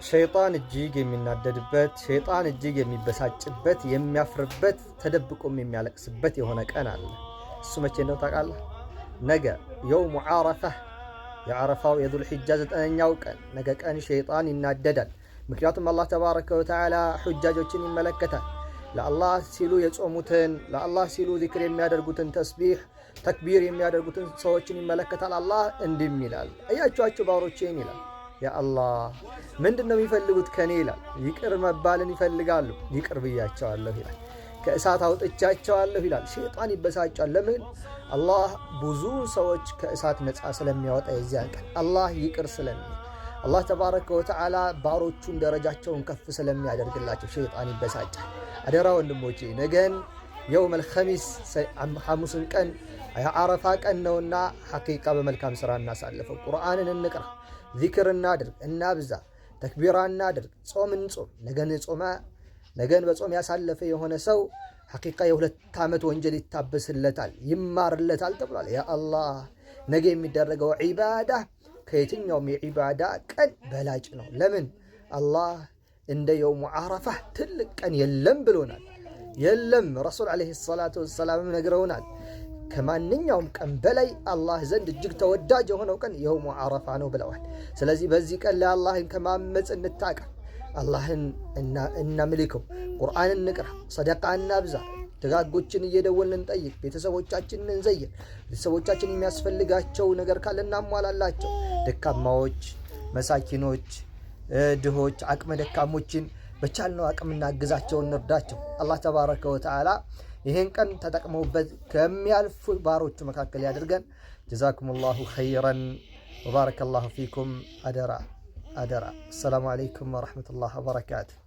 ሸይጣን እጅግ የሚናደድበት፣ ሸይጣን እጅግ የሚበሳጭበት፣ የሚያፍርበት፣ ተደብቆም የሚያለቅስበት የሆነ ቀን አለ። እሱ መቼ ነው ታውቃለህ? ነገ የውሙ ዓረፋ፣ የዓረፋው የዙል ሒጃ 9ኛው ቀን ነገ ቀን ሸይጣን ይናደዳል። ምክንያቱም አላህ ተባረከ ወተዓላ ሑጃጆችን ይመለከታል። ለአላህ ሲሉ የጾሙትን፣ ለአላህ ሲሉ ዚክር የሚያደርጉትን፣ ተስቢሕ ተክቢር የሚያደርጉትን ሰዎችን ይመለከታል። አላህ እንዲህም ይላል፣ እያችኋቸው ባሮቼን ይላል። ያ አላህ ምንድን ነው የሚፈልጉት ከኔ ይላል። ይቅር መባልን ይፈልጋሉ። ይቅር ብያቸዋለሁ ይላል። ከእሳት አውጥቻቸዋለሁ ይላል። ሸይጣን ይበሳጫል። ለምን? አላህ ብዙ ሰዎች ከእሳት ነፃ ስለሚያወጣ የዚያን ቀን አላህ ይቅር ስለሚል አላህ ተባረከ ወተዓላ ባሮቹን ደረጃቸውን ከፍ ስለሚያደርግላቸው ሸይጣን ይበሳጫል። አደራ ወንድሞቼ ነገን የውመል ኸሚስ ሐሙስን ቀን የዓረፋ ቀን ነውና ሐቂቃ በመልካም ሥራ እናሳልፈው። ቁርአንን እንቅራ፣ ዚክር እናድርግ፣ እናብዛ፣ ተክቢራ እናድርግ፣ ጾም እንጾም። ነገን በጾም ያሳለፈ የሆነ ሰው ሐቂቃ የ2 ዓመት ወንጀል ይታበስለታል፣ ይማርለታል ተብሏል። ያ አላህ ነገ የሚደረገው ዒባዳ ከየትኛውም የዒባዳ ቀን በላጭ ነው። ለምን? አላህ እንደ የውሙ ዓረፋ ትልቅ ቀን የለም ብሎናል። የለም ረሱል ዓለይሂ ሰላቱ ወሰላም ነግረውናል። ከማንኛውም ቀን በላይ አላህ ዘንድ እጅግ ተወዳጅ የሆነው ቀን የውሙ ዓረፋ ነው ብለዋል። ስለዚህ በዚህ ቀን ለአላህን ከማመፅ እንታቀም፣ አላህን እናምልከው፣ ቁርአንን እንቅራ፣ ሰደቃ እናብዛ፣ ደጋጎችን እየደወልን እንጠይቅ፣ ቤተሰቦቻችንን እንዘይር፣ ቤተሰቦቻችን የሚያስፈልጋቸው ነገር ካለ እናሟላላቸው። ደካማዎች፣ መሳኪኖች፣ ድሆች፣ አቅመ ደካሞችን በቻልነው አቅም እናግዛቸው፣ እንርዳቸው። አላህ ተባረከ ወተዓላ ይህን ቀን ተጠቅመውበት ከሚያልፉ ባሮቹ መካከል ያድርገን። ጀዛኩሙላሁ ኸይረን ወባረከላሁ ፊኩም። አደራ። አሰላሙ አለይኩም ወረሕመቱላሂ ወበረካቱሁ።